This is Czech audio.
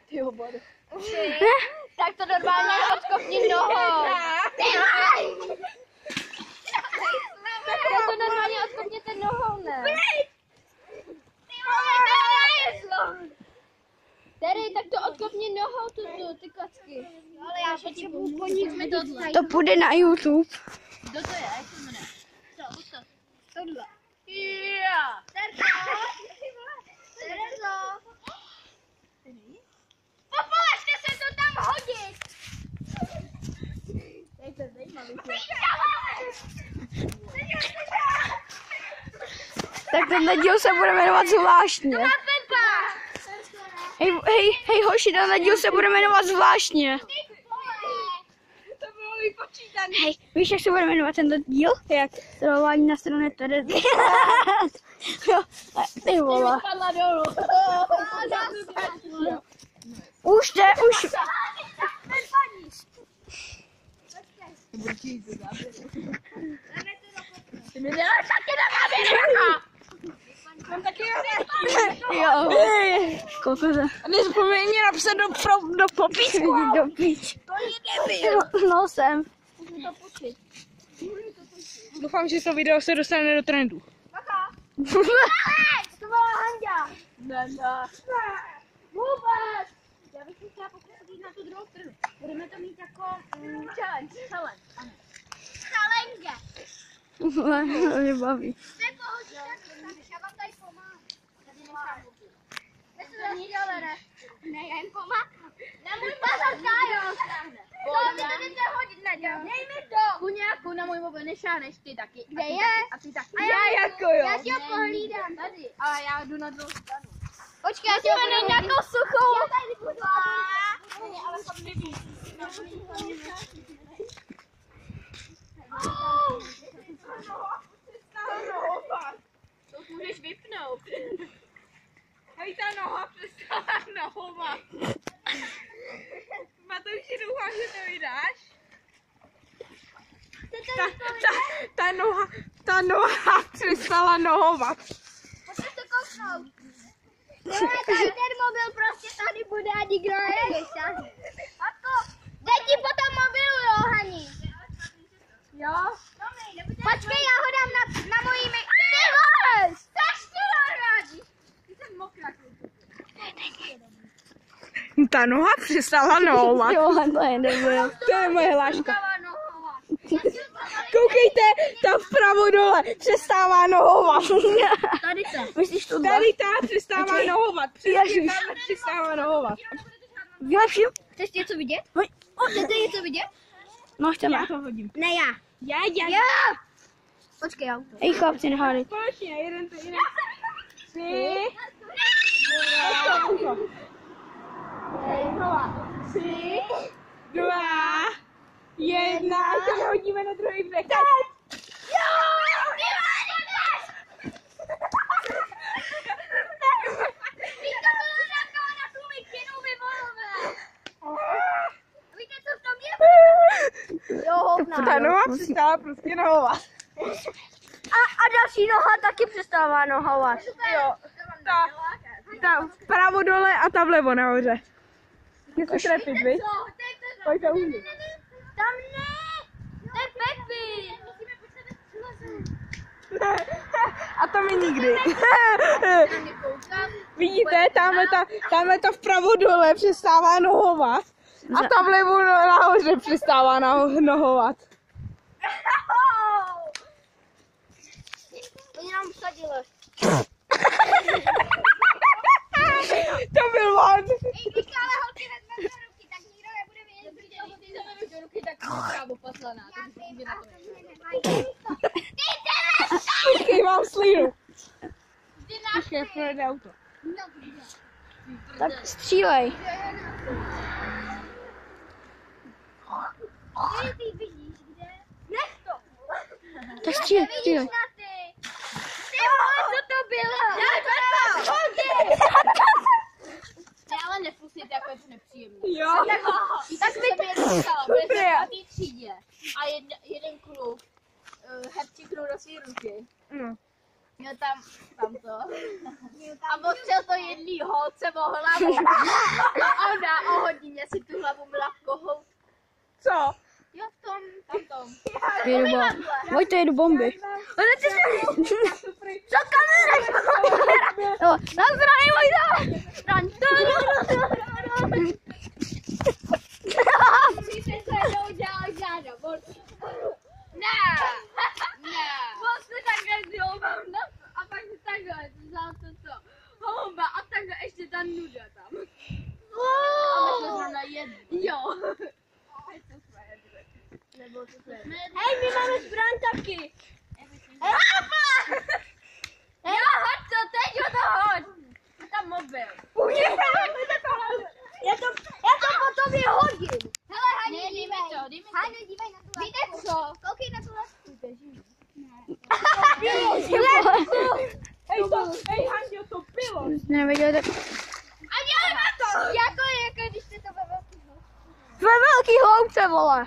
Ty hobory. Tak to normálně odkopni nohou. Tak to normálně odkopněte nohou, ne? Tady, tak to odkopni nohou ty klacky. Ale já potřebuji ponít tohle. To půjde na YouTube. Kdo to je? Jak se jmenuje? Tohle. Yeah. Terezo. Popovažte se to tam hodit. To je zajímavý. Tak tenhle díl se bude jmenovat zvláštně. Hej, hoši, tenhle díl se bude jmenovat zvláštně. To bylo vypočítané. Hej, víš, jak se bude jmenovat tenhle díl? Jak? Trvání na straně Terezy. Jo, ty vole. Spadla dolů. Už. Ty mi nedáš taky na záběr. Mám taky Jo. Kokoře. A nezapomeň mě napsat do popisku. Do píč. To je debil. No jsem. Doufám, že to video se dostane do trendu. To byla Hanďa. Ne. Vůbec. Já bych si chtěla pokusit jít na tu druhou stranu. Budeme to mít jako challenge. Ano. Challenge. To mě baví. Já vám tady pomáhám. Ne, já jim pomáhám. Na můj bazar Kájo. To mi to jdete hodit, nedělám. Dej mi to. Kuňáku, na můj mobil nešáneš ty taky. Kde je? A ty taky. Já jako jo. Já si ho pohlídám. Tady. Ale já jdu na druhou stranu. Počkej, já si ho najít nějakou suchou. Já tady budu. Ale tam nevíš. To můžeš vypnout. Hej, ta noha přestala nohovat. Matouši, doufám, že to vydáš. Ta noha přestala nohovat. Pojďte se kouknout. Ten mobil prostě tady bude a nikdo neví. Matko, dej ti po tom mobilu, jo, Hani. Jo? Počkej, já ho dám na mojí Ty vole! Strašně rádi! Ty jsem mokrá. Ta noha přestala nohovat. Jo, to je nebyl. To je moje hláška. Koukejte, ta vpravo dole přestává nohovat. Tady to. Myslíš to? Tady ta přestává nohovat. Přesně tam přestává nohovat. Vylepším? Chceš něco vidět? Hoj. Chcete něco vidět? No, chceme. Já to hodím. Ne, já. Já. Počkej, já. Ej, chlapci, nehádej. Společně, jeden. 3, 2, 1. A to hodíme na druhý břeh. Ta noha přestala prostě nohovat. A další noha taky přestává nohovat. Jo, ta vpravo dole a ta vlevo nahoře. Něco trepit, viď? Pojď to umí. Tam ne! To je Pepi! Musíme po sebe přilezet. A to mi nikdy. Vidíte, tamhle ta vpravo dole přestává nohovat. A ta vlevo nahoře přestává nohovat. Oni nám vsadili. To byl on. Ej, Víka, ale holky vezme do ruky, tak nikdo nebude vědět, že ty vezmeš do ruky, tak je právo poslaná. Počkej, mám slínu. Vždy náš Počkej, projede auto. Tak střílej. Kde ty vidíš, kde? Nech to! Tak střílej. Nevidíš na ty! Ty vole, co to bylo? Já to hodí! Ne, ale nefusit, jako je to nepříjemný. Jo. Tak mi to stalo, byl jsem v té třídě a jeden kluk hepčiknul do svý ruky. No. Měl tam to a ostřel to jedný hodí holce o hlavu. A ona o hodině si tu hlavu měla v kohou. Co? Jo, v tom, tam. Vojto, jedu bomby. Co kamera? Jo, na zdraví, Vojta! Víte, co jednou udělal žáda? Ne! On se takhle zjoubal a pak se takhle vzal to houba a takhle ještě ta nuda tam. A my jsme zrovna jedli. Jo. Hej, my máme zbraň taky. Jo, hoď to, teď ho to hoď. Tam mobil. Já to po tobě hodím. Hele, Hani, dívej. Hani, dívej na tu lasku. Víte co? Koukej na tu lasku, drží. Hej, Hanďo, to bylo. Neviděl, tak... A dělej na to. Jako když jste to ve velký Ve velký hloubce, vole.